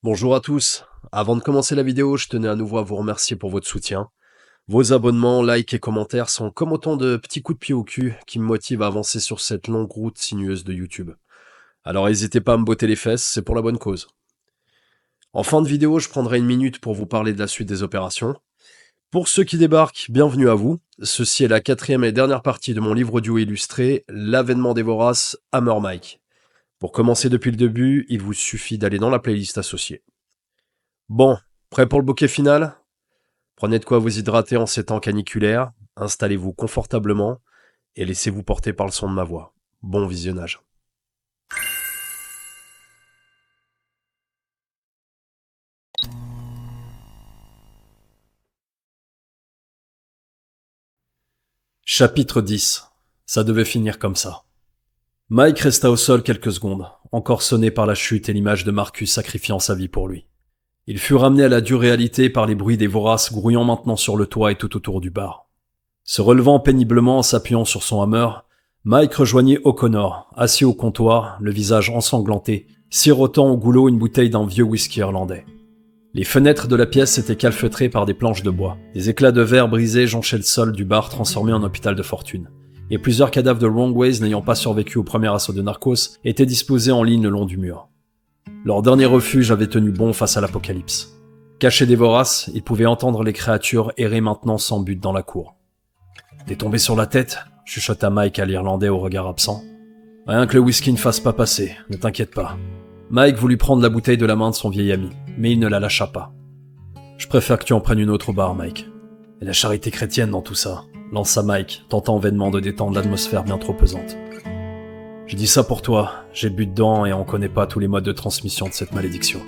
Bonjour à tous. Avant de commencer la vidéo, je tenais à nouveau à vous remercier pour votre soutien. Vos abonnements, likes et commentaires sont comme autant de petits coups de pied au cul qui me motivent à avancer sur cette longue route sinueuse de YouTube. Alors n'hésitez pas à me botter les fesses, c'est pour la bonne cause. En fin de vidéo, je prendrai une minute pour vous parler de la suite des opérations. Pour ceux qui débarquent, bienvenue à vous. Ceci est la quatrième et dernière partie de mon livre audio illustré, L'avènement des voraces, Hammer Mike. Pour commencer depuis le début, il vous suffit d'aller dans la playlist associée. Bon, prêt pour le bouquet final ? Prenez de quoi vous hydrater en ces temps caniculaires, installez-vous confortablement et laissez-vous porter par le son de ma voix. Bon visionnage. Chapitre 10. Ça devait finir comme ça. Mike resta au sol quelques secondes, encore sonné par la chute et l'image de Marcus sacrifiant sa vie pour lui. Il fut ramené à la dure réalité par les bruits des voraces grouillant maintenant sur le toit et tout autour du bar. Se relevant péniblement en s'appuyant sur son hammer, Mike rejoignit O'Connor, assis au comptoir, le visage ensanglanté, sirotant au goulot une bouteille d'un vieux whisky irlandais. Les fenêtres de la pièce étaient calfeutrées par des planches de bois. Des éclats de verre brisés jonchaient le sol du bar transformé en hôpital de fortune. Et plusieurs cadavres de Wrongways n'ayant pas survécu au premier assaut de Narcos étaient disposés en ligne le long du mur. Leur dernier refuge avait tenu bon face à l'apocalypse. Cachés des voraces, ils pouvaient entendre les créatures errer maintenant sans but dans la cour. « T'es tombé sur la tête ?» chuchota Mike à l'Irlandais au regard absent. « Rien que le whisky ne fasse pas passer, ne t'inquiète pas. » Mike voulut prendre la bouteille de la main de son vieil ami, mais il ne la lâcha pas. « Je préfère que tu en prennes une autre au bar, Mike. » « Et la charité chrétienne dans tout ça ?» lança Mike, tentant vainement de détendre l'atmosphère bien trop pesante. « Je dis ça pour toi, j'ai bu dedans et on connaît pas tous les modes de transmission de cette malédiction. »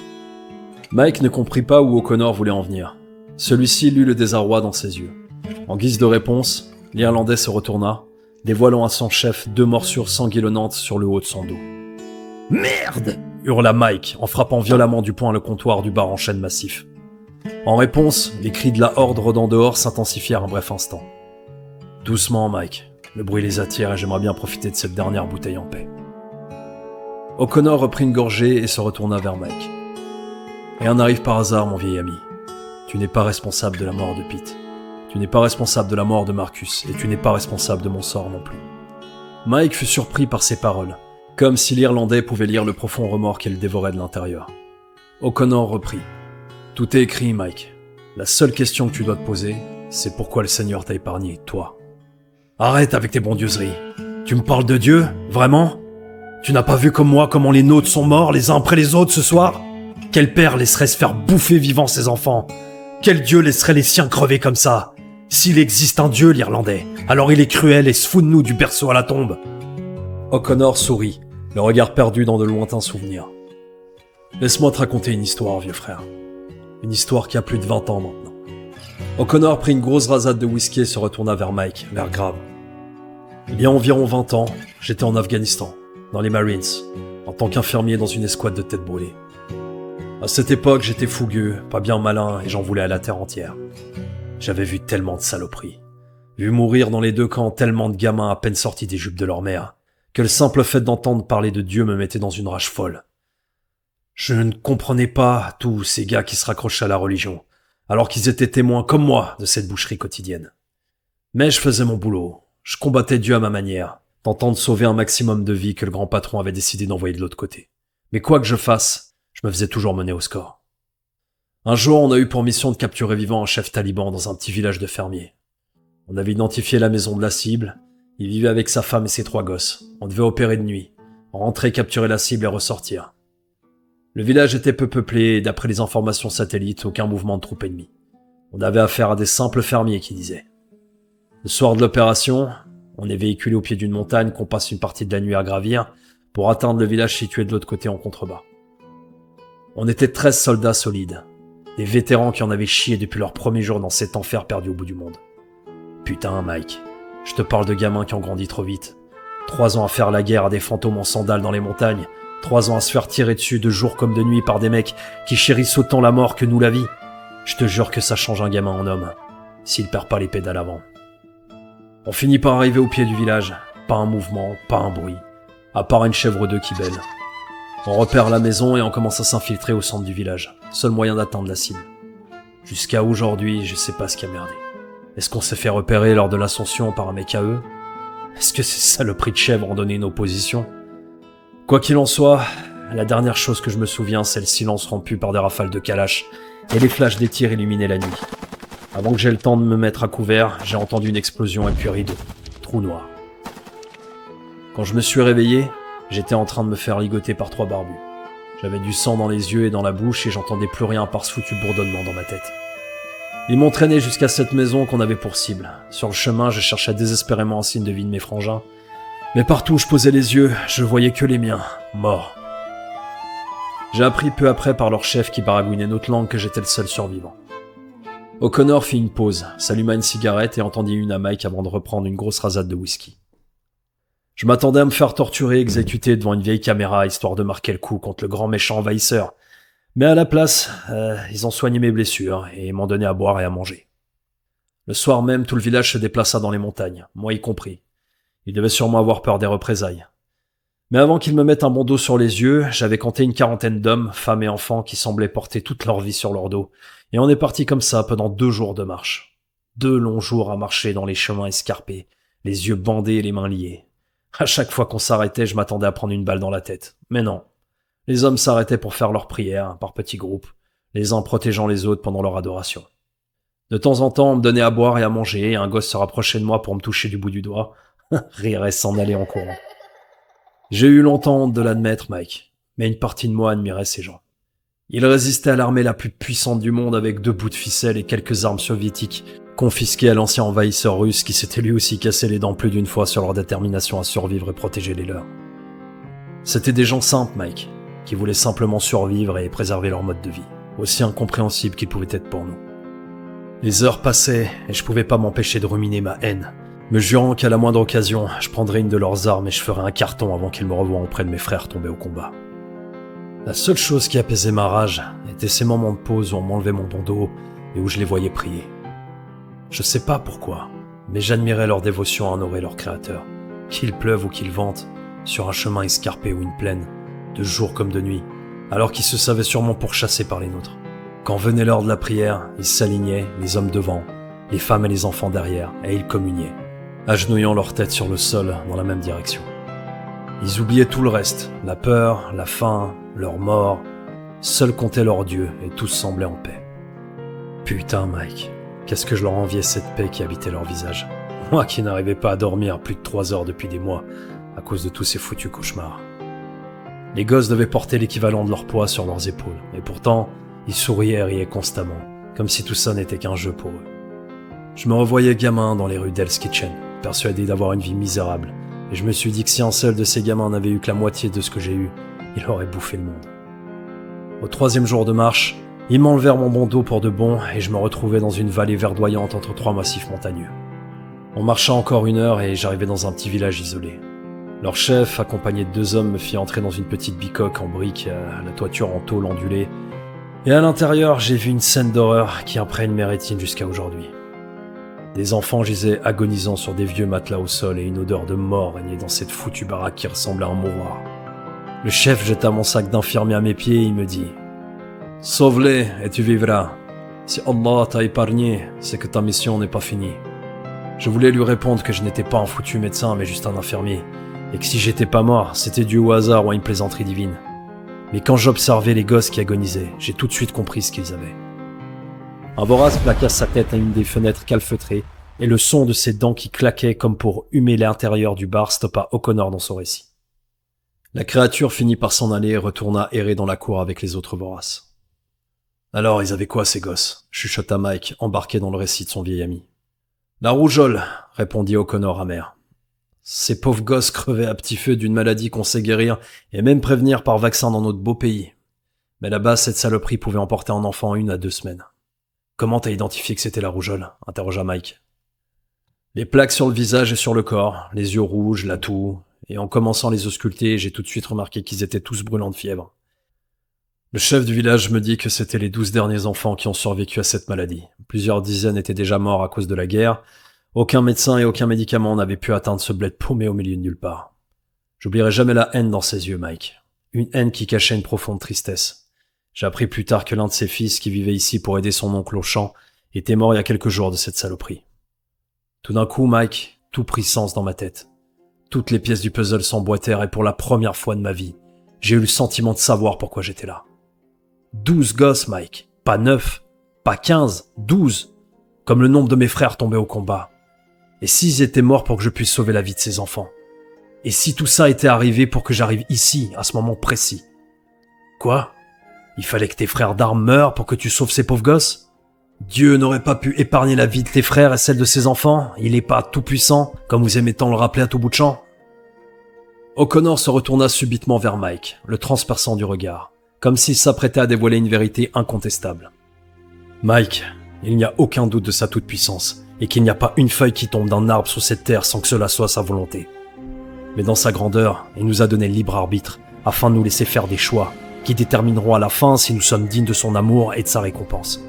Mike ne comprit pas où O'Connor voulait en venir. Celui-ci lut le désarroi dans ses yeux. En guise de réponse, l'Irlandais se retourna, dévoilant à son chef 2 morsures sanguillonnantes sur le haut de son dos. « Merde !» hurla Mike, en frappant violemment du poing le comptoir du bar en chêne massif. En réponse, les cris de la horde rôdant dehors s'intensifièrent un bref instant. « Doucement, Mike. Le bruit les attire et j'aimerais bien profiter de cette dernière bouteille en paix. » O'Connor reprit une gorgée et se retourna vers Mike. « Rien n'arrive par hasard, mon vieil ami. Tu n'es pas responsable de la mort de Pete. Tu n'es pas responsable de la mort de Marcus et tu n'es pas responsable de mon sort non plus. » Mike fut surpris par ces paroles, comme si l'Irlandais pouvait lire le profond remords qu'elle dévorait de l'intérieur. O'Connor reprit. « Tout est écrit, Mike. La seule question que tu dois te poser, c'est pourquoi le Seigneur t'a épargné, toi. » « Arrête avec tes bondieuseries. Tu me parles de Dieu, vraiment ? Tu n'as pas vu comme moi comment les nôtres sont morts les uns après les autres ce soir ? Quel père laisserait se faire bouffer vivant ses enfants ? Quel Dieu laisserait les siens crever comme ça ? S'il existe un Dieu, l'Irlandais, alors il est cruel et se fout de nous du berceau à la tombe. » O'Connor sourit, le regard perdu dans de lointains souvenirs. « Laisse-moi te raconter une histoire, vieux frère. Une histoire qui a plus de 20 ans maintenant. » O'Connor prit une grosse rasade de whisky et se retourna vers Mike, l'air grave. « Il y a environ 20 ans, j'étais en Afghanistan, dans les Marines, en tant qu'infirmier dans une escouade de têtes brûlées. À cette époque, j'étais fougueux, pas bien malin et j'en voulais à la terre entière. J'avais vu tellement de saloperies, vu mourir dans les 2 camps tellement de gamins à peine sortis des jupes de leur mère, que le simple fait d'entendre parler de Dieu me mettait dans une rage folle. Je ne comprenais pas tous ces gars qui se raccrochaient à la religion, alors qu'ils étaient témoins comme moi de cette boucherie quotidienne. Mais je faisais mon boulot, je combattais Dieu à ma manière, tentant de sauver un maximum de vies que le grand patron avait décidé d'envoyer de l'autre côté. Mais quoi que je fasse, je me faisais toujours mener au score. Un jour, on a eu pour mission de capturer vivant un chef taliban dans un petit village de fermiers. On avait identifié la maison de la cible, il vivait avec sa femme et ses 3 gosses. On devait opérer de nuit, rentrer, capturer la cible et ressortir. Le village était peu peuplé et d'après les informations satellites, aucun mouvement de troupes ennemies. On avait affaire à des simples fermiers qui disaient. Le soir de l'opération, on est véhiculé au pied d'une montagne qu'on passe une partie de la nuit à gravir pour atteindre le village situé de l'autre côté en contrebas. On était 13 soldats solides, des vétérans qui en avaient chié depuis leur premier jour dans cet enfer perdu au bout du monde. Putain, Mike, je te parle de gamins qui ont grandi trop vite. 3 ans à faire la guerre à des fantômes en sandales dans les montagnes, 3 ans à se faire tirer dessus de jour comme de nuit par des mecs qui chérissent autant la mort que nous la vie. Je te jure que ça change un gamin en homme, s'il perd pas les pédales avant. On finit par arriver au pied du village, pas un mouvement, pas un bruit, à part une chèvre d'eux qui bêle. On repère la maison et on commence à s'infiltrer au centre du village. Seul moyen d'atteindre la cible. Jusqu'à aujourd'hui, je sais pas ce qui a merdé. Est-ce qu'on s'est fait repérer lors de l'ascension par un mec à eux? Est-ce que ces saloperies de chèvres ont donné une opposition? Quoi qu'il en soit, la dernière chose que je me souviens, c'est le silence rompu par des rafales de Kalash et les flashs des tirs illuminaient la nuit. Avant que j'aie le temps de me mettre à couvert, j'ai entendu une explosion et puis rideau. Trou noir. Quand je me suis réveillé, j'étais en train de me faire ligoter par 3 barbus. J'avais du sang dans les yeux et dans la bouche et j'entendais plus rien par ce foutu bourdonnement dans ma tête. Ils m'ont traîné jusqu'à cette maison qu'on avait pour cible. Sur le chemin, je cherchais désespérément un signe de vie de mes frangins. Mais partout où je posais les yeux, je voyais que les miens, morts. J'ai appris peu après par leur chef qui baragouinait notre langue que j'étais le seul survivant. O'Connor fit une pause, s'alluma une cigarette et en tendit une à Mike avant de reprendre une grosse rasade de whisky. Je m'attendais à me faire torturer et exécuter devant une vieille caméra histoire de marquer le coup contre le grand méchant envahisseur. Mais à la place, ils ont soigné mes blessures et m'ont donné à boire et à manger. Le soir même, tout le village se déplaça dans les montagnes, moi y compris. Ils devaient sûrement avoir peur des représailles. Mais avant qu'ils me mettent un bandeau sur les yeux, j'avais compté une 40aine d'hommes, femmes et enfants qui semblaient porter toute leur vie sur leur dos. Et on est parti comme ça pendant 2 jours de marche. 2 longs jours à marcher dans les chemins escarpés, les yeux bandés et les mains liées. À chaque fois qu'on s'arrêtait, je m'attendais à prendre une balle dans la tête. Mais non. Les hommes s'arrêtaient pour faire leurs prières, par petits groupes, les uns protégeant les autres pendant leur adoration. De temps en temps, on me donnait à boire et à manger, et un gosse se rapprochait de moi pour me toucher du bout du doigt, rire et s'en aller en courant. J'ai eu longtemps honte de l'admettre, Mike, mais une partie de moi admirait ces gens. Ils résistaient à l'armée la plus puissante du monde avec 2 bouts de ficelle et quelques armes soviétiques, confisquées à l'ancien envahisseur russe qui s'était lui aussi cassé les dents plus d'une fois sur leur détermination à survivre et protéger les leurs. C'était des gens simples, Mike, qui voulaient simplement survivre et préserver leur mode de vie, aussi incompréhensible qu'il pouvait être pour nous. Les heures passaient et je pouvais pas m'empêcher de ruminer ma haine, me jurant qu'à la moindre occasion, je prendrais une de leurs armes et je ferais un carton avant qu'ils me revoient auprès de mes frères tombés au combat. La seule chose qui apaisait ma rage était ces moments de pause où on m'enlevait mon bandeau et où je les voyais prier. Je sais pas pourquoi, mais j'admirais leur dévotion à honorer leur créateur, qu'il pleuve ou qu'il vente, sur un chemin escarpé ou une plaine, de jour comme de nuit, alors qu'ils se savaient sûrement pourchassés par les nôtres. Quand venait l'heure de la prière, ils s'alignaient, les hommes devant, les femmes et les enfants derrière, et ils communiaient, agenouillant leur tête sur le sol dans la même direction. Ils oubliaient tout le reste, la peur, la faim, leur mort, seuls comptaient leur Dieu et tous semblaient en paix. Putain, Mike, qu'est-ce que je leur enviais cette paix qui habitait leur visage. Moi qui n'arrivais pas à dormir plus de 3 heures depuis des mois, à cause de tous ces foutus cauchemars. Les gosses devaient porter l'équivalent de leur poids sur leurs épaules, et pourtant, ils souriaient et riaient constamment, comme si tout ça n'était qu'un jeu pour eux. Je me revoyais gamin dans les rues d'Hell's Kitchen, persuadé d'avoir une vie misérable, et je me suis dit que si un seul de ces gamins n'avait eu que la moitié de ce que j'ai eu, il aurait bouffé le monde. Au 3e jour de marche, ils m'enlevèrent mon bandeau pour de bon, et je me retrouvais dans une vallée verdoyante entre 3 massifs montagneux. On marcha encore 1 heure et j'arrivais dans un petit village isolé. Leur chef, accompagné de 2 hommes, me fit entrer dans une petite bicoque en briques à la toiture en tôle ondulée. Et à l'intérieur, j'ai vu une scène d'horreur qui imprègne mes rétines jusqu'à aujourd'hui. Des enfants gisaient agonisant sur des vieux matelas au sol et une odeur de mort régnait dans cette foutue baraque qui ressemblait à un mouroir. Le chef jeta mon sac d'infirmier à mes pieds et il me dit « Sauve-les et tu vivras. Si Allah t'a épargné, c'est que ta mission n'est pas finie. » Je voulais lui répondre que je n'étais pas un foutu médecin mais juste un infirmier, et que si j'étais pas mort, c'était dû au hasard ou à une plaisanterie divine. Mais quand j'observais les gosses qui agonisaient, j'ai tout de suite compris ce qu'ils avaient. Un vorace plaqua sa tête à une des fenêtres calfeutrées, et le son de ses dents qui claquaient comme pour humer l'intérieur du bar stoppa O'Connor dans son récit. La créature finit par s'en aller et retourna errer dans la cour avec les autres voraces. « Alors, ils avaient quoi, ces gosses ?» chuchota Mike, embarqué dans le récit de son vieil ami. « La rougeole !» répondit O'Connor amer. « Ces pauvres gosses crevaient à petit feu d'une maladie qu'on sait guérir et même prévenir par vaccin dans notre beau pays. Mais là-bas, cette saloperie pouvait emporter un enfant en 1 à 2 semaines. »« Comment t'as identifié que c'était la rougeole ?» interrogea Mike. « Les plaques sur le visage et sur le corps, les yeux rouges, la toux, et en commençant à les ausculter, j'ai tout de suite remarqué qu'ils étaient tous brûlants de fièvre. Le chef du village me dit que c'était les 12 derniers enfants qui ont survécu à cette maladie. Plusieurs dizaines étaient déjà morts à cause de la guerre. Aucun médecin et aucun médicament n'avaient pu atteindre ce bled paumé au milieu de nulle part. J'oublierai jamais la haine dans ses yeux, Mike. Une haine qui cachait une profonde tristesse. J'ai appris plus tard que l'un de ses fils, qui vivait ici pour aider son oncle au champ, était mort il y a quelques jours de cette saloperie. Tout d'un coup, Mike, tout prit sens dans ma tête. Toutes les pièces du puzzle s'emboîtèrent et pour la première fois de ma vie, j'ai eu le sentiment de savoir pourquoi j'étais là. 12 gosses, Mike. Pas 9, pas 15, 12. Comme le nombre de mes frères tombés au combat. Et s'ils étaient morts pour que je puisse sauver la vie de ces enfants? Et si tout ça était arrivé pour que j'arrive ici, à ce moment précis? Quoi? Il fallait que tes frères d'armes meurent pour que tu sauves ces pauvres gosses? Dieu n'aurait pas pu épargner la vie de tes frères et celle de ses enfants? Il n'est pas tout-puissant, comme vous aimez tant le rappeler à tout bout de champ? O'Connor se retourna subitement vers Mike, le transperçant du regard, comme s'il s'apprêtait à dévoiler une vérité incontestable. Mike, il n'y a aucun doute de sa toute-puissance, et qu'il n'y a pas une feuille qui tombe d'un arbre sur cette terre sans que cela soit sa volonté. Mais dans sa grandeur, il nous a donné le libre arbitre, afin de nous laisser faire des choix, qui détermineront à la fin si nous sommes dignes de son amour et de sa récompense.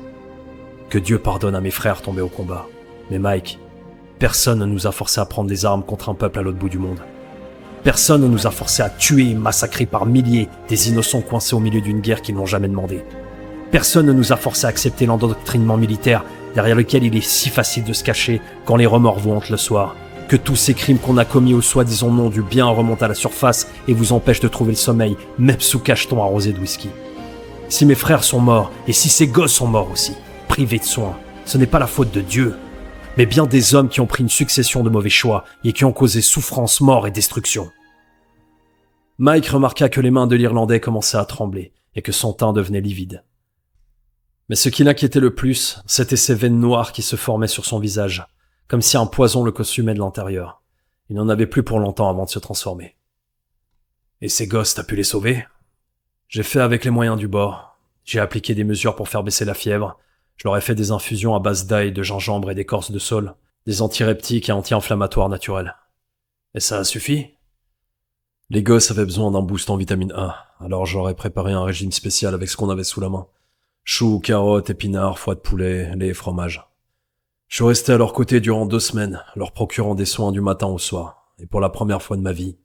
Que Dieu pardonne à mes frères tombés au combat. Mais Mike, personne ne nous a forcés à prendre des armes contre un peuple à l'autre bout du monde. Personne ne nous a forcés à tuer et massacrer par milliers des innocents coincés au milieu d'une guerre qu'ils n'ont jamais demandé. Personne ne nous a forcés à accepter l'endoctrinement militaire derrière lequel il est si facile de se cacher quand les remords vous hantent le soir. Que tous ces crimes qu'on a commis au soi-disant nom du bien remontent à la surface et vous empêchent de trouver le sommeil, même sous cacheton arrosé de whisky. Si mes frères sont morts, et si ces gosses sont morts aussi, privés de soins, ce n'est pas la faute de Dieu, mais bien des hommes qui ont pris une succession de mauvais choix et qui ont causé souffrance, mort et destruction. Mike remarqua que les mains de l'Irlandais commençaient à trembler et que son teint devenait livide. Mais ce qui l'inquiétait le plus, c'était ces veines noires qui se formaient sur son visage, comme si un poison le consumait de l'intérieur. Il n'en avait plus pour longtemps avant de se transformer. « Et ces gosses, t'as pu les sauver ?» J'ai fait avec les moyens du bord. J'ai appliqué des mesures pour faire baisser la fièvre. Je leur ai fait des infusions à base d'ail, de gingembre et d'écorce de saule, des antireptiques et anti-inflammatoires naturels. Et ça a suffi? Les gosses avaient besoin d'un boost en vitamine A, alors je leur ai préparé un régime spécial avec ce qu'on avait sous la main. Choux, carottes, épinards, foie de poulet, lait et fromage. Je suis resté à leur côté durant 2 semaines, leur procurant des soins du matin au soir, et pour la première fois de ma vie,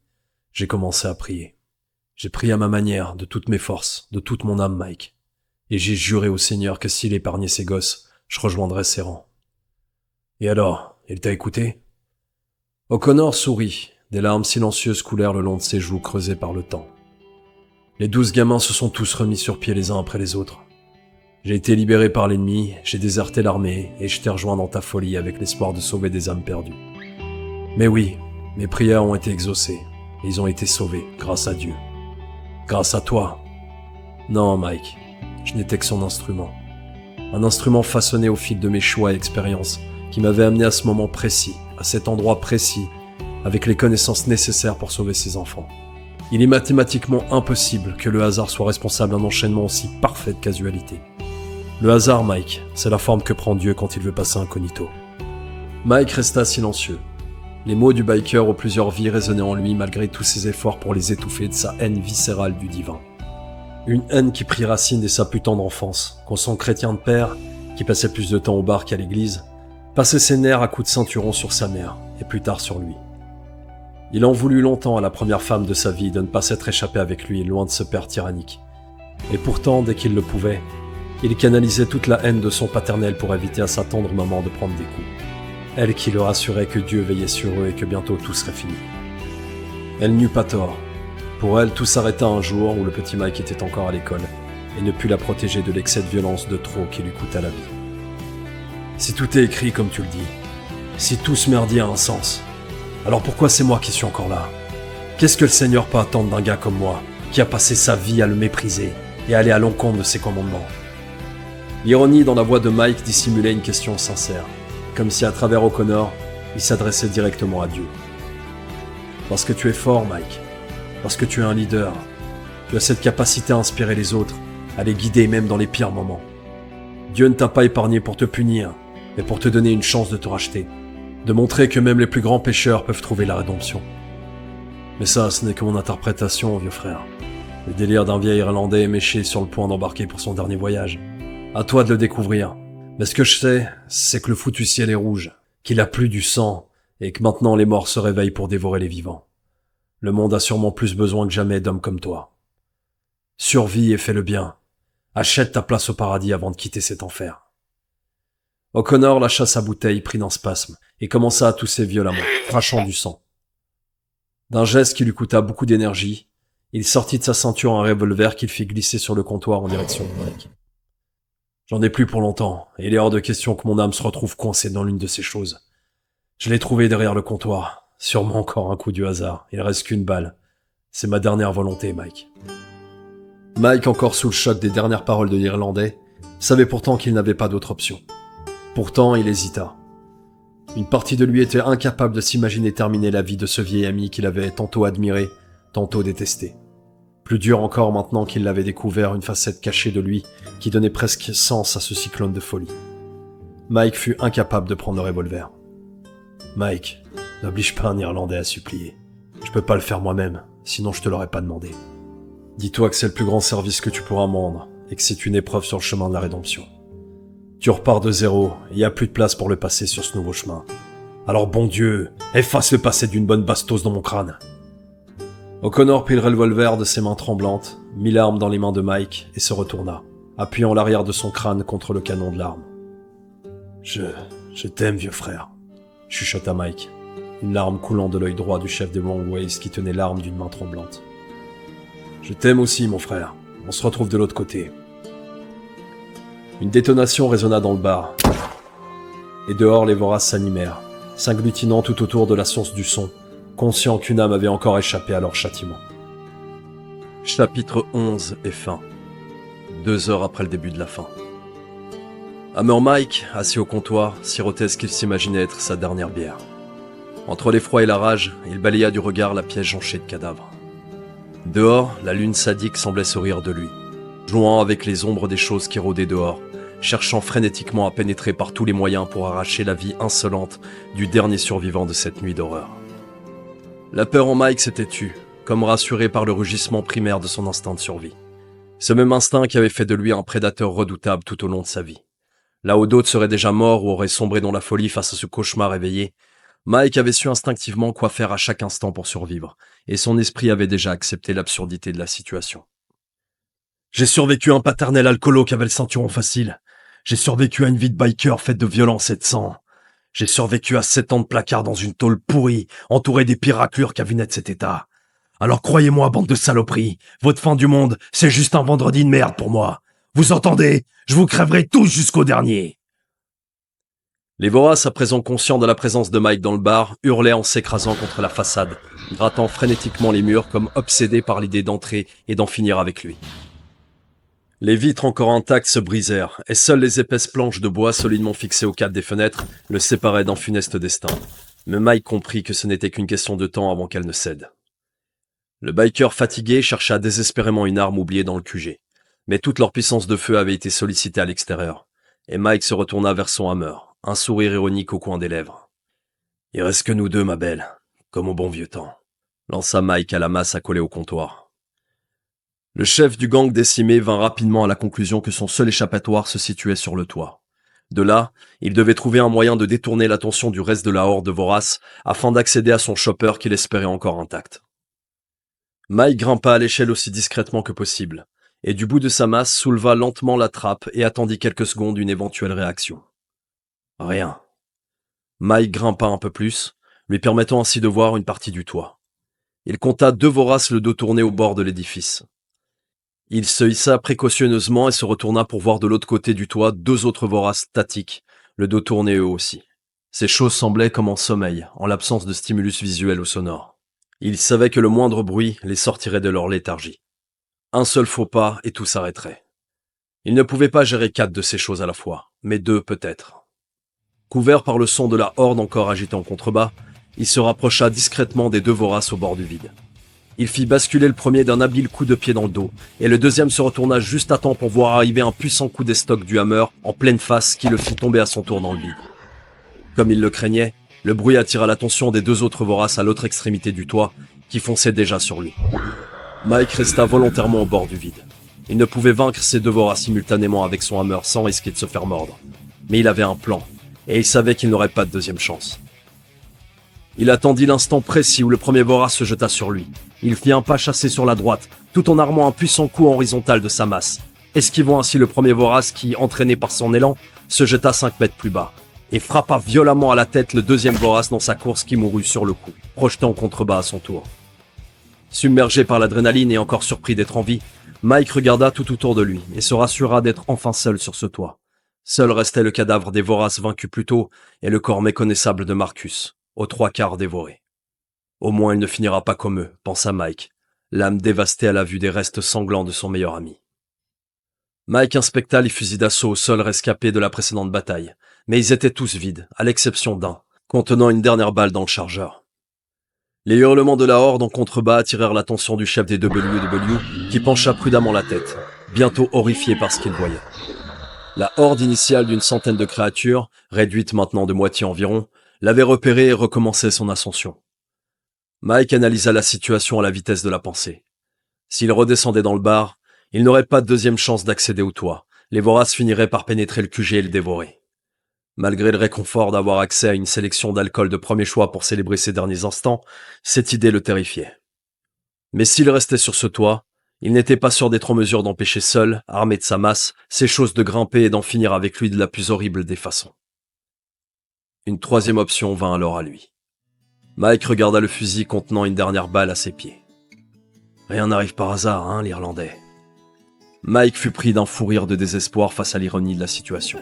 j'ai commencé à prier. J'ai prié à ma manière, de toutes mes forces, de toute mon âme, Mike. Et j'ai juré au Seigneur que s'il épargnait ses gosses, je rejoindrais ses rangs. Et alors, il t'a écouté? O'Connor sourit, des larmes silencieuses coulèrent le long de ses joues creusées par le temps. Les 12 gamins se sont tous remis sur pied les uns après les autres. J'ai été libéré par l'ennemi, j'ai déserté l'armée, et je t'ai rejoint dans ta folie avec l'espoir de sauver des âmes perdues. Mais oui, mes prières ont été exaucées, et ils ont été sauvés, grâce à Dieu. Grâce à toi. Non, Mike, je n'étais que son instrument. Un instrument façonné au fil de mes choix et expériences, qui m'avait amené à ce moment précis, à cet endroit précis, avec les connaissances nécessaires pour sauver ses enfants. Il est mathématiquement impossible que le hasard soit responsable d'un enchaînement aussi parfait de casualité. Le hasard, Mike, c'est la forme que prend Dieu quand il veut passer incognito. Mike resta silencieux. Les mots du biker aux plusieurs vies résonnaient en lui malgré tous ses efforts pour les étouffer de sa haine viscérale du divin. Une haine qui prit racine dès sa plus tendre enfance, quand son chrétien de père, qui passait plus de temps au bar qu'à l'église, passait ses nerfs à coups de ceinturon sur sa mère, et plus tard sur lui. Il en voulut longtemps à la première femme de sa vie de ne pas s'être échappée avec lui loin de ce père tyrannique. Et pourtant, dès qu'il le pouvait, il canalisait toute la haine de son paternel pour éviter à sa tendre maman de prendre des coups. Elle qui le rassurait que Dieu veillait sur eux et que bientôt tout serait fini. Elle n'eut pas tort. Pour elle, tout s'arrêta un jour où le petit Mike était encore à l'école et ne put la protéger de l'excès de violence de trop qui lui coûta la vie. Si tout est écrit comme tu le dis, si tout ce merdier a un sens, alors pourquoi c'est moi qui suis encore là? Qu'est-ce que le Seigneur peut attendre d'un gars comme moi, qui a passé sa vie à le mépriser et à aller à l'encontre de ses commandements? L'ironie dans la voix de Mike dissimulait une question sincère, comme si à travers O'Connor, il s'adressait directement à Dieu. Parce que tu es fort, Mike. Parce que tu es un leader. Tu as cette capacité à inspirer les autres, à les guider même dans les pires moments. Dieu ne t'a pas épargné pour te punir, mais pour te donner une chance de te racheter, de montrer que même les plus grands pécheurs peuvent trouver la rédemption. Mais ça, ce n'est que mon interprétation, vieux frère. Le délire d'un vieil Irlandais éméché sur le point d'embarquer pour son dernier voyage. À toi de le découvrir. Mais ce que je sais, c'est que le foutu ciel est rouge, qu'il a plu du sang, et que maintenant les morts se réveillent pour dévorer les vivants. Le monde a sûrement plus besoin que jamais d'hommes comme toi. Survis et fais le bien. Achète ta place au paradis avant de quitter cet enfer. O'Connor lâcha sa bouteille, pris d'un spasme, et commença à tousser violemment, crachant du sang. D'un geste qui lui coûta beaucoup d'énergie, il sortit de sa ceinture un revolver qu'il fit glisser sur le comptoir en direction de Mike. J'en ai plus pour longtemps, et il est hors de question que mon âme se retrouve coincée dans l'une de ces choses. Je l'ai trouvé derrière le comptoir. Sûrement encore un coup du hasard. Il reste qu'une balle. C'est ma dernière volonté, Mike. Mike, encore sous le choc des dernières paroles de l'Irlandais, savait pourtant qu'il n'avait pas d'autre option. Pourtant, il hésita. Une partie de lui était incapable de s'imaginer terminer la vie de ce vieil ami qu'il avait tantôt admiré, tantôt détesté. Plus dur encore maintenant qu'il l'avait découvert une facette cachée de lui qui donnait presque sens à ce cyclone de folie. Mike fut incapable de prendre le revolver. « Mike, n'oblige pas un Irlandais à supplier. Je peux pas le faire moi-même, sinon je te l'aurais pas demandé. Dis-toi que c'est le plus grand service que tu pourras me rendre et que c'est une épreuve sur le chemin de la rédemption. Tu repars de zéro et il n'y a plus de place pour le passé sur ce nouveau chemin. Alors bon Dieu, efface le passé d'une bonne bastos dans mon crâne. » O'Connor prit le revolver de ses mains tremblantes, mit l'arme dans les mains de Mike et se retourna, appuyant l'arrière de son crâne contre le canon de l'arme. « Je t'aime, vieux frère, » chuchota Mike, une larme coulant de l'œil droit du chef des Wrongways qui tenait l'arme d'une main tremblante. « Je t'aime aussi, mon frère. On se retrouve de l'autre côté. » Une détonation résonna dans le bar, et dehors les voraces s'animèrent, s'agglutinant tout autour de la source du son, conscients qu'une âme avait encore échappé à leur châtiment. Chapitre 11 et fin. 2 heures après le début de la fin. Hammer Mike, assis au comptoir, sirotait ce qu'il s'imaginait être sa dernière bière. Entre l'effroi et la rage, il balaya du regard la pièce jonchée de cadavres. Dehors, la lune sadique semblait sourire de lui, jouant avec les ombres des choses qui rôdaient dehors, cherchant frénétiquement à pénétrer par tous les moyens pour arracher la vie insolente du dernier survivant de cette nuit d'horreur. La peur en Mike s'était tue, comme rassuré par le rugissement primaire de son instinct de survie. Ce même instinct qui avait fait de lui un prédateur redoutable tout au long de sa vie. Là où d'autres seraient déjà morts ou auraient sombré dans la folie face à ce cauchemar éveillé, Mike avait su instinctivement quoi faire à chaque instant pour survivre, et son esprit avait déjà accepté l'absurdité de la situation. « J'ai survécu à un paternel alcoolo qui avait le ceinturon facile. J'ai survécu à une vie de biker faite de violence et de sang. J'ai survécu à 7 ans de placard dans une tôle pourrie, entouré des pires raclures qu'a vu naître cet état. Alors croyez-moi, bande de saloperies, votre fin du monde, c'est juste un vendredi de merde pour moi. Vous entendez? Je vous crèverai tous jusqu'au dernier. » Les voraces, à présent conscients de la présence de Mike dans le bar, hurlaient en s'écrasant contre la façade, grattant frénétiquement les murs comme obsédés par l'idée d'entrer et d'en finir avec lui. Les vitres encore intactes se brisèrent, et seules les épaisses planches de bois solidement fixées aux cadres des fenêtres le séparaient d'un funeste destin. Mais Mike comprit que ce n'était qu'une question de temps avant qu'elle ne cède. Le biker fatigué chercha désespérément une arme oubliée dans le QG, mais toute leur puissance de feu avait été sollicitée à l'extérieur, et Mike se retourna vers son hammer, un sourire ironique au coin des lèvres. « Il reste que nous deux, ma belle, comme au bon vieux temps », lança Mike à la masse accolée au comptoir. Le chef du gang décimé vint rapidement à la conclusion que son seul échappatoire se situait sur le toit. De là, il devait trouver un moyen de détourner l'attention du reste de la horde de voraces afin d'accéder à son chopper qu'il espérait encore intact. Mike grimpa à l'échelle aussi discrètement que possible, et du bout de sa masse souleva lentement la trappe et attendit quelques secondes une éventuelle réaction. Rien. Mike grimpa un peu plus, lui permettant ainsi de voir une partie du toit. Il compta 2 voraces le dos tourné au bord de l'édifice. Il se hissa précautionneusement et se retourna pour voir de l'autre côté du toit 2 autres voraces statiques, le dos tourné eux aussi. Ces choses semblaient comme en sommeil, en l'absence de stimulus visuel ou sonore. Il savait que le moindre bruit les sortirait de leur léthargie. Un seul faux pas et tout s'arrêterait. Il ne pouvait pas gérer 4 de ces choses à la fois, mais 2 peut-être. Couvert par le son de la horde encore agitée en contrebas, il se rapprocha discrètement des 2 voraces au bord du vide. Il fit basculer le premier d'un habile coup de pied dans le dos, et le deuxième se retourna juste à temps pour voir arriver un puissant coup d'estoc du hammer en pleine face qui le fit tomber à son tour dans le vide. Comme il le craignait, le bruit attira l'attention des 2 autres voraces à l'autre extrémité du toit, qui fonçaient déjà sur lui. Mike resta volontairement au bord du vide. Il ne pouvait vaincre ces 2 voraces simultanément avec son hammer sans risquer de se faire mordre. Mais il avait un plan, et il savait qu'il n'aurait pas de deuxième chance. Il attendit l'instant précis où le premier vorace se jeta sur lui, Il fit un pas chassé sur la droite, tout en armant un puissant coup horizontal de sa masse, esquivant ainsi le premier vorace qui, entraîné par son élan, se jeta 5 mètres plus bas, et frappa violemment à la tête le deuxième vorace dans sa course qui mourut sur le coup, projeté en contrebas à son tour. Submergé par l'adrénaline et encore surpris d'être en vie, Mike regarda tout autour de lui et se rassura d'être enfin seul sur ce toit. Seul restait le cadavre des voraces vaincus plus tôt et le corps méconnaissable de Marcus, aux 3/4 dévoré. Au moins il ne finira pas comme eux, pensa Mike, l'âme dévastée à la vue des restes sanglants de son meilleur ami. Mike inspecta les fusils d'assaut au sol rescapés de la précédente bataille, mais ils étaient tous vides, à l'exception d'un, contenant une dernière balle dans le chargeur. Les hurlements de la horde en contrebas attirèrent l'attention du chef des WW, qui pencha prudemment la tête, bientôt horrifié par ce qu'il voyait. La horde initiale d'une centaine de créatures, réduite maintenant de moitié environ, l'avait repéré et recommençait son ascension. Mike analysa la situation à la vitesse de la pensée. S'il redescendait dans le bar, il n'aurait pas de deuxième chance d'accéder au toit. Les voraces finiraient par pénétrer le QG et le dévorer. Malgré le réconfort d'avoir accès à une sélection d'alcool de premier choix pour célébrer ses derniers instants, cette idée le terrifiait. Mais s'il restait sur ce toit, il n'était pas sûr d'être en mesure d'empêcher seul, armé de sa masse, ces choses de grimper et d'en finir avec lui de la plus horrible des façons. Une troisième option vint alors à lui. Mike regarda le fusil contenant une dernière balle à ses pieds. Rien n'arrive par hasard, hein, l'Irlandais. Mike fut pris d'un fou rire de désespoir face à l'ironie de la situation.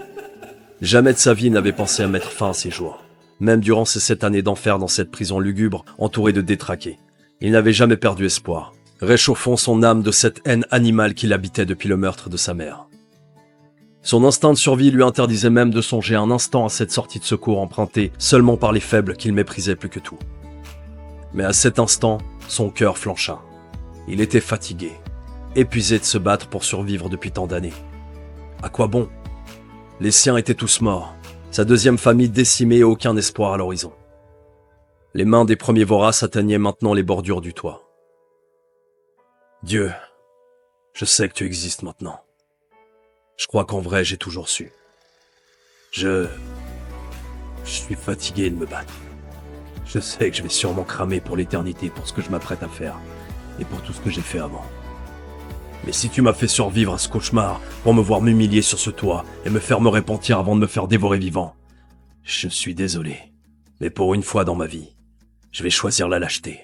Jamais de sa vie il n'avait pensé à mettre fin à ses jours. Même durant ces 7 années d'enfer dans cette prison lugubre, entourée de détraqués. Il n'avait jamais perdu espoir, réchauffant son âme de cette haine animale qui l'habitait depuis le meurtre de sa mère. Son instinct de survie lui interdisait même de songer un instant à cette sortie de secours empruntée seulement par les faibles qu'il méprisait plus que tout. Mais à cet instant, son cœur flancha. Il était fatigué, épuisé de se battre pour survivre depuis tant d'années. À quoi bon ? Les siens étaient tous morts, sa deuxième famille décimée et aucun espoir à l'horizon. Les mains des premiers voraces atteignaient maintenant les bordures du toit. Dieu, je sais que tu existes maintenant. Je crois qu'en vrai, j'ai toujours su. Je suis fatigué de me battre. Je sais que je vais sûrement cramer pour l'éternité pour ce que je m'apprête à faire et pour tout ce que j'ai fait avant. Mais si tu m'as fait survivre à ce cauchemar pour me voir m'humilier sur ce toit et me faire me repentir avant de me faire dévorer vivant, je suis désolé. Mais pour une fois dans ma vie, je vais choisir la lâcheté.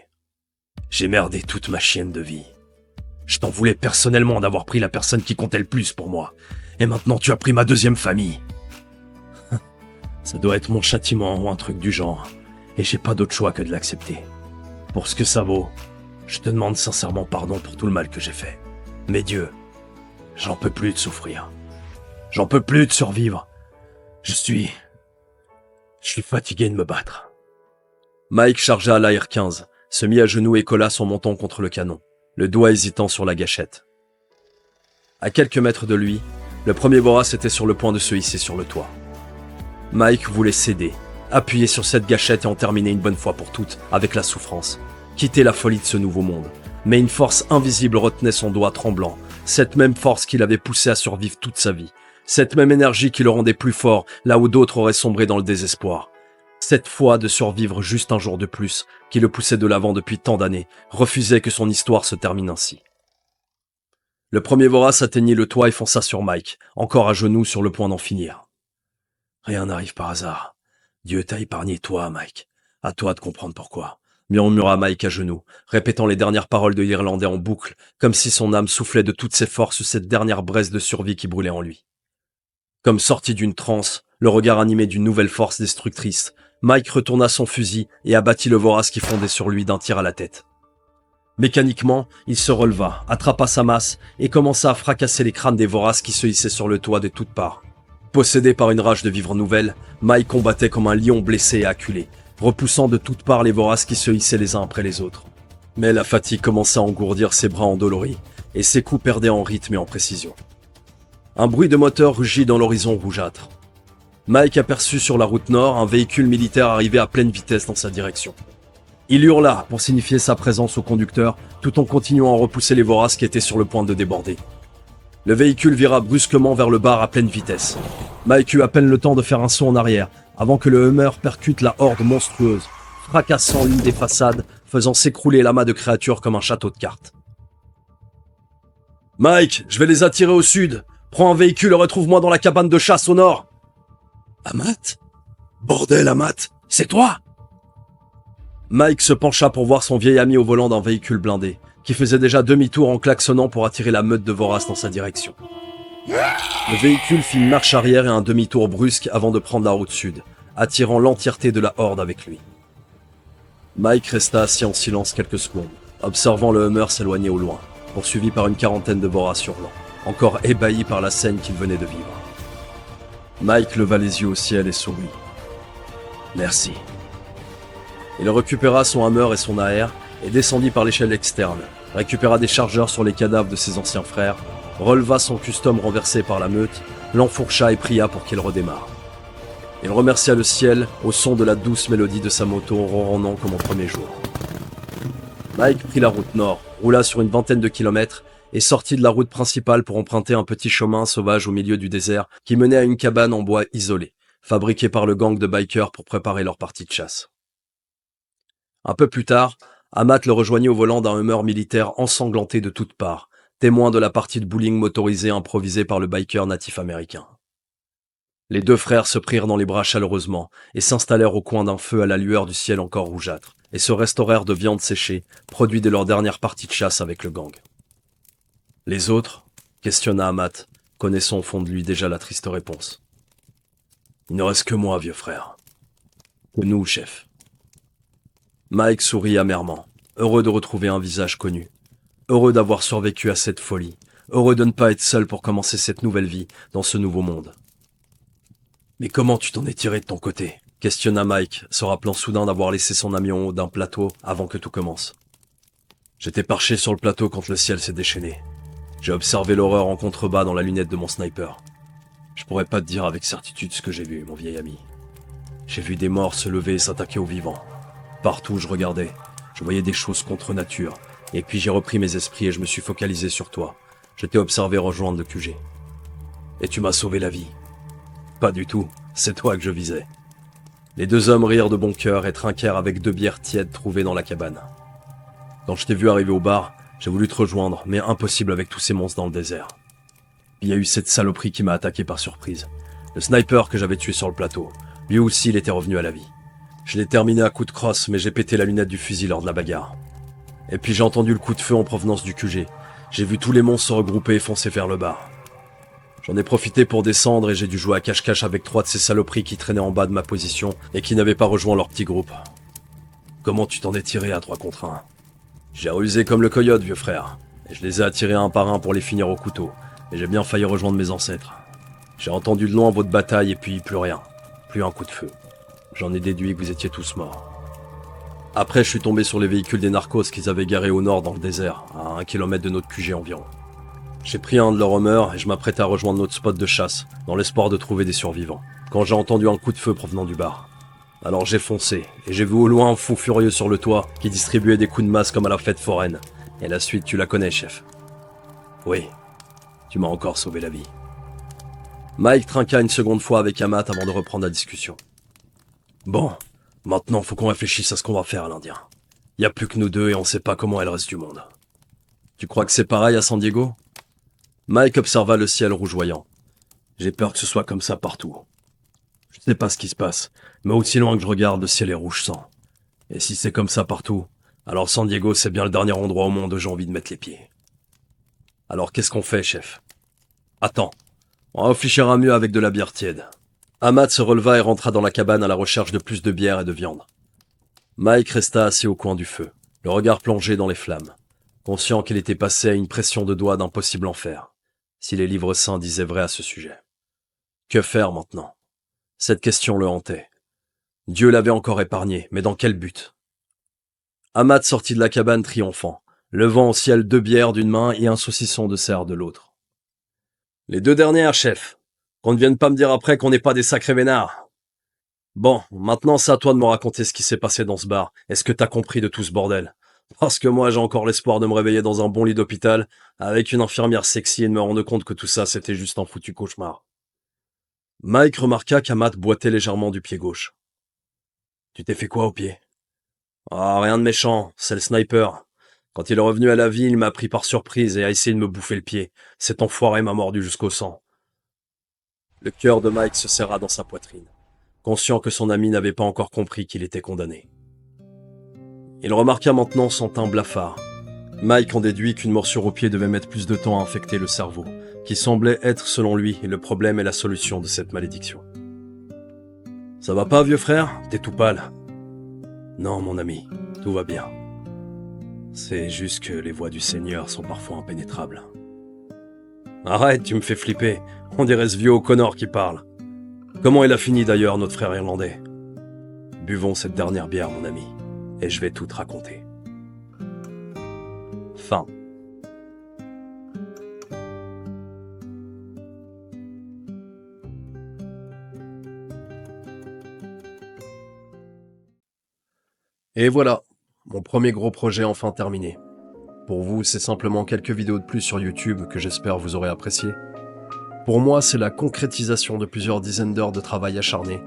J'ai merdé toute ma chienne de vie. Je t'en voulais personnellement d'avoir pris la personne qui comptait le plus pour moi. Et maintenant tu as pris ma deuxième famille. Ça doit être mon châtiment ou un truc du genre. Et j'ai pas d'autre choix que de l'accepter. Pour ce que ça vaut, je te demande sincèrement pardon pour tout le mal que j'ai fait. Mais Dieu, j'en peux plus de souffrir. J'en peux plus de survivre. Je suis fatigué de me battre. Mike chargea l'AR-15, se mit à genoux et colla son menton contre le canon, le doigt hésitant sur la gâchette. À quelques mètres de lui, le premier vorace était sur le point de se hisser sur le toit. Mike voulait céder, appuyer sur cette gâchette et en terminer une bonne fois pour toutes avec la souffrance, quitter la folie de ce nouveau monde. Mais une force invisible retenait son doigt tremblant, cette même force qui l'avait poussé à survivre toute sa vie, cette même énergie qui le rendait plus fort là où d'autres auraient sombré dans le désespoir. Cette foi de survivre juste un jour de plus, qui le poussait de l'avant depuis tant d'années, refusait que son histoire se termine ainsi. Le premier vorace atteignit le toit et fonça sur Mike, encore à genoux sur le point d'en finir. Rien n'arrive par hasard. Dieu t'a épargné toi, Mike. À toi de comprendre pourquoi. Murmura Mike à genoux, répétant les dernières paroles de l'Irlandais en boucle, comme si son âme soufflait de toutes ses forces cette dernière braise de survie qui brûlait en lui. Comme sorti d'une transe, le regard animé d'une nouvelle force destructrice, Mike retourna son fusil et abattit le vorace qui fondait sur lui d'un tir à la tête. Mécaniquement, il se releva, attrapa sa masse et commença à fracasser les crânes des voraces qui se hissaient sur le toit de toutes parts. Possédé par une rage de vivre nouvelle, Mike combattait comme un lion blessé et acculé, repoussant de toutes parts les voraces qui se hissaient les uns après les autres. Mais la fatigue commença à engourdir ses bras endoloris, et ses coups perdaient en rythme et en précision. Un bruit de moteur rugit dans l'horizon rougeâtre. Mike aperçut sur la route nord un véhicule militaire arriver à pleine vitesse dans sa direction. Il hurla pour signifier sa présence au conducteur, tout en continuant à repousser les voraces qui étaient sur le point de déborder. Le véhicule vira brusquement vers le bar à pleine vitesse. Mike eut à peine le temps de faire un saut en arrière, avant que le Hummer percute la horde monstrueuse, fracassant l'une des façades, faisant s'écrouler l'amas de créatures comme un château de cartes. « Mike, je vais les attirer au sud. Prends un véhicule et retrouve-moi dans la cabane de chasse au nord. »« Amat ? Bordel, Amat, c'est toi ?» Mike se pencha pour voir son vieil ami au volant d'un véhicule blindé, qui faisait déjà demi-tour en klaxonnant pour attirer la meute de voraces dans sa direction. Le véhicule fit une marche arrière et un demi-tour brusque avant de prendre la route sud, attirant l'entièreté de la horde avec lui. Mike resta assis en silence quelques secondes, observant le Hummer s'éloigner au loin, poursuivi par une quarantaine de voraces hurlants, encore ébahis par la scène qu'il venait de vivre. Mike leva les yeux au ciel et sourit. « Merci. » Il récupéra son Hummer et son AR et descendit par l'échelle externe, récupéra des chargeurs sur les cadavres de ses anciens frères, releva son custom renversé par la meute, l'enfourcha et pria pour qu'il redémarre. Il remercia le ciel au son de la douce mélodie de sa moto ronronnant comme au premier jour. Mike prit la route nord, roula sur une vingtaine de kilomètres et sortit de la route principale pour emprunter un petit chemin sauvage au milieu du désert qui menait à une cabane en bois isolée, fabriquée par le gang de bikers pour préparer leur partie de chasse. Un peu plus tard, Amat le rejoignit au volant d'un Hummer militaire ensanglanté de toutes parts, témoin de la partie de bowling motorisée improvisée par le biker natif américain. Les deux frères se prirent dans les bras chaleureusement et s'installèrent au coin d'un feu à la lueur du ciel encore rougeâtre et se restaurèrent de viande séchée, produit de leur dernière partie de chasse avec le gang. Les autres, questionna Amat, connaissant au fond de lui déjà la triste réponse. Il ne reste que moi, vieux frère. Que nous, chef. Mike sourit amèrement, heureux de retrouver un visage connu, heureux d'avoir survécu à cette folie, heureux de ne pas être seul pour commencer cette nouvelle vie dans ce nouveau monde. Mais comment tu t'en es tiré de ton côté ? Questionna Mike, se rappelant soudain d'avoir laissé son ami en haut d'un plateau avant que tout commence. J'étais perché sur le plateau quand le ciel s'est déchaîné. J'ai observé l'horreur en contrebas dans la lunette de mon sniper. Je pourrais pas te dire avec certitude ce que j'ai vu, mon vieil ami. J'ai vu des morts se lever et s'attaquer aux vivants. Partout où je regardais, je voyais des choses contre nature. Et puis j'ai repris mes esprits et je me suis focalisé sur toi. Je t'ai observé rejoindre le QG. Et tu m'as sauvé la vie. Pas du tout, c'est toi que je visais. Les deux hommes rirent de bon cœur et trinquèrent avec 2 bières tièdes trouvées dans la cabane. Quand je t'ai vu arriver au bar, j'ai voulu te rejoindre, mais impossible avec tous ces monstres dans le désert. Puis il y a eu cette saloperie qui m'a attaqué par surprise. Le sniper que j'avais tué sur le plateau, lui aussi il était revenu à la vie. Je l'ai terminé à coup de crosse, mais j'ai pété la lunette du fusil lors de la bagarre. Et puis j'ai entendu le coup de feu en provenance du QG. J'ai vu tous les monstres se regrouper et foncer vers le bar. J'en ai profité pour descendre et j'ai dû jouer à cache-cache avec 3 de ces saloperies qui traînaient en bas de ma position et qui n'avaient pas rejoint leur petit groupe. Comment tu t'en es tiré à 3 contre 1 ? J'ai rusé comme le coyote, vieux frère, et je les ai attirés un par un pour les finir au couteau, et j'ai bien failli rejoindre mes ancêtres. J'ai entendu de loin votre bataille et puis plus rien, plus un coup de feu. J'en ai déduit que vous étiez tous morts. Après, je suis tombé sur les véhicules des narcos qu'ils avaient garés au nord dans le désert, à 1 kilomètre de notre QG environ. J'ai pris un de leurs Hummers et je m'apprêtais à rejoindre notre spot de chasse, dans l'espoir de trouver des survivants, quand j'ai entendu un coup de feu provenant du bar. Alors j'ai foncé, et j'ai vu au loin un fou furieux sur le toit qui distribuait des coups de masse comme à la fête foraine. Et la suite, tu la connais, chef. Oui, tu m'as encore sauvé la vie. Mike trinqua une seconde fois avec Amat avant de reprendre la discussion. Bon, maintenant faut qu'on réfléchisse à ce qu'on va faire à l'Indien. Y a plus que nous deux et on sait pas comment est le reste du monde. Tu crois que c'est pareil à San Diego ? Mike observa le ciel rougeoyant. J'ai peur que ce soit comme ça partout. Je sais pas ce qui se passe, mais aussi loin que je regarde, le ciel est rouge sang. Et si c'est comme ça partout, alors San Diego c'est bien le dernier endroit au monde où j'ai envie de mettre les pieds. Alors qu'est-ce qu'on fait, chef ? Attends, on réfléchira mieux avec de la bière tiède. Amat se releva et rentra dans la cabane à la recherche de plus de bière et de viande. Mike resta assis au coin du feu, le regard plongé dans les flammes, conscient qu'il était passé à une pression de doigts d'impossible enfer, si les livres saints disaient vrai à ce sujet. Que faire maintenant ? Cette question le hantait. Dieu l'avait encore épargné, mais dans quel but ? Amat sortit de la cabane triomphant, levant au ciel 2 bières d'une main et un saucisson de cerf de l'autre. « Les 2 dernières, chef. Qu'on ne vienne pas me dire après qu'on n'est pas des sacrés vénards. Bon, maintenant c'est à toi de me raconter ce qui s'est passé dans ce bar. Est-ce que t'as compris de tout ce bordel ? Parce que moi j'ai encore l'espoir de me réveiller dans un bon lit d'hôpital, avec une infirmière sexy et de me rendre compte que tout ça c'était juste un foutu cauchemar. » Mike remarqua qu'Amat boitait légèrement du pied gauche. « Tu t'es fait quoi au pied ? Ah, rien de méchant, c'est le sniper. Quand il est revenu à la vie, il m'a pris par surprise et a essayé de me bouffer le pied. Cet enfoiré m'a mordu jusqu'au sang. Le cœur de Mike se serra dans sa poitrine, conscient que son ami n'avait pas encore compris qu'il était condamné. Il remarqua maintenant son teint blafard. Mike en déduit qu'une morsure au pied devait mettre plus de temps à infecter le cerveau, qui semblait être, selon lui, le problème et la solution de cette malédiction. « Ça va pas, vieux frère? T'es tout pâle. »« Non, mon ami, tout va bien. C'est juste que les voies du Seigneur sont parfois impénétrables. »« Arrête, tu me fais flipper. On dirait ce vieux O'Connor qui parle. Comment il a fini d'ailleurs, notre frère irlandais? Buvons cette dernière bière, mon ami, et je vais tout te raconter. » Fin. Et voilà, mon premier gros projet enfin terminé. Pour vous, c'est simplement quelques vidéos de plus sur YouTube que j'espère vous aurez appréciées. Pour moi, c'est la concrétisation de plusieurs dizaines d'heures de travail acharné,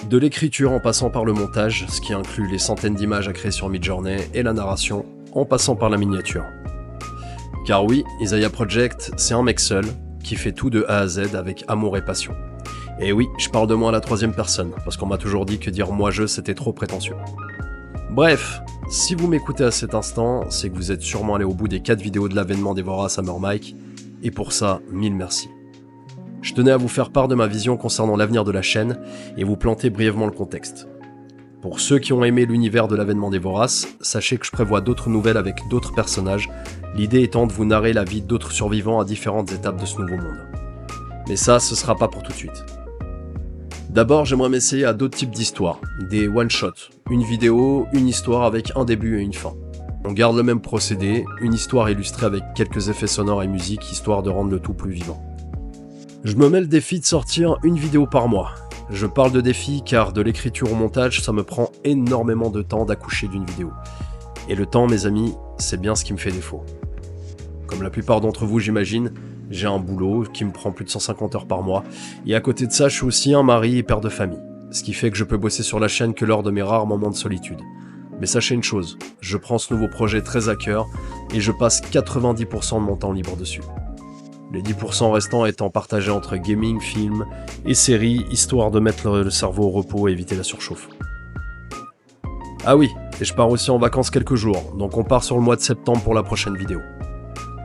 de l'écriture en passant par le montage, ce qui inclut les centaines d'images à créer sur Midjourney, et la narration, en passant par la miniature. Car oui, Isaiah Project, c'est un mec seul, qui fait tout de A à Z avec amour et passion. Et oui, je parle de moi à la troisième personne, parce qu'on m'a toujours dit que dire moi-je c'était trop prétentieux. Bref, si vous m'écoutez à cet instant, c'est que vous êtes sûrement allé au bout des 4 vidéos de l'avènement des Voraces Hammer Mike, et pour ça, 1000 merci. Je tenais à vous faire part de ma vision concernant l'avenir de la chaîne, et vous planter brièvement le contexte. Pour ceux qui ont aimé l'univers de l'avènement des Voraces, sachez que je prévois d'autres nouvelles avec d'autres personnages, l'idée étant de vous narrer la vie d'autres survivants à différentes étapes de ce nouveau monde. Mais ça, ce sera pas pour tout de suite. D'abord, j'aimerais m'essayer à d'autres types d'histoires, des one-shots, une vidéo, une histoire avec un début et une fin. On garde le même procédé, une histoire illustrée avec quelques effets sonores et musique, histoire de rendre le tout plus vivant. Je me mets le défi de sortir une vidéo par mois. Je parle de défi car de l'écriture au montage, ça me prend énormément de temps d'accoucher d'une vidéo. Et le temps, mes amis, c'est bien ce qui me fait défaut. Comme la plupart d'entre vous, j'imagine, j'ai un boulot qui me prend plus de 150 heures par mois, et à côté de ça, je suis aussi un mari et père de famille, ce qui fait que je peux bosser sur la chaîne que lors de mes rares moments de solitude. Mais sachez une chose, je prends ce nouveau projet très à cœur, et je passe 90% de mon temps libre dessus. Les 10% restants étant partagés entre gaming, films et séries, histoire de mettre le cerveau au repos et éviter la surchauffe. Ah oui, et je pars aussi en vacances quelques jours, donc on part sur le mois de septembre pour la prochaine vidéo.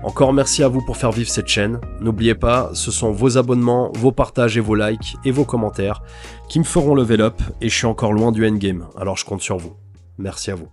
Encore merci à vous pour faire vivre cette chaîne. N'oubliez pas, ce sont vos abonnements, vos partages et vos likes et vos commentaires qui me feront level up et je suis encore loin du endgame, alors je compte sur vous. Merci à vous.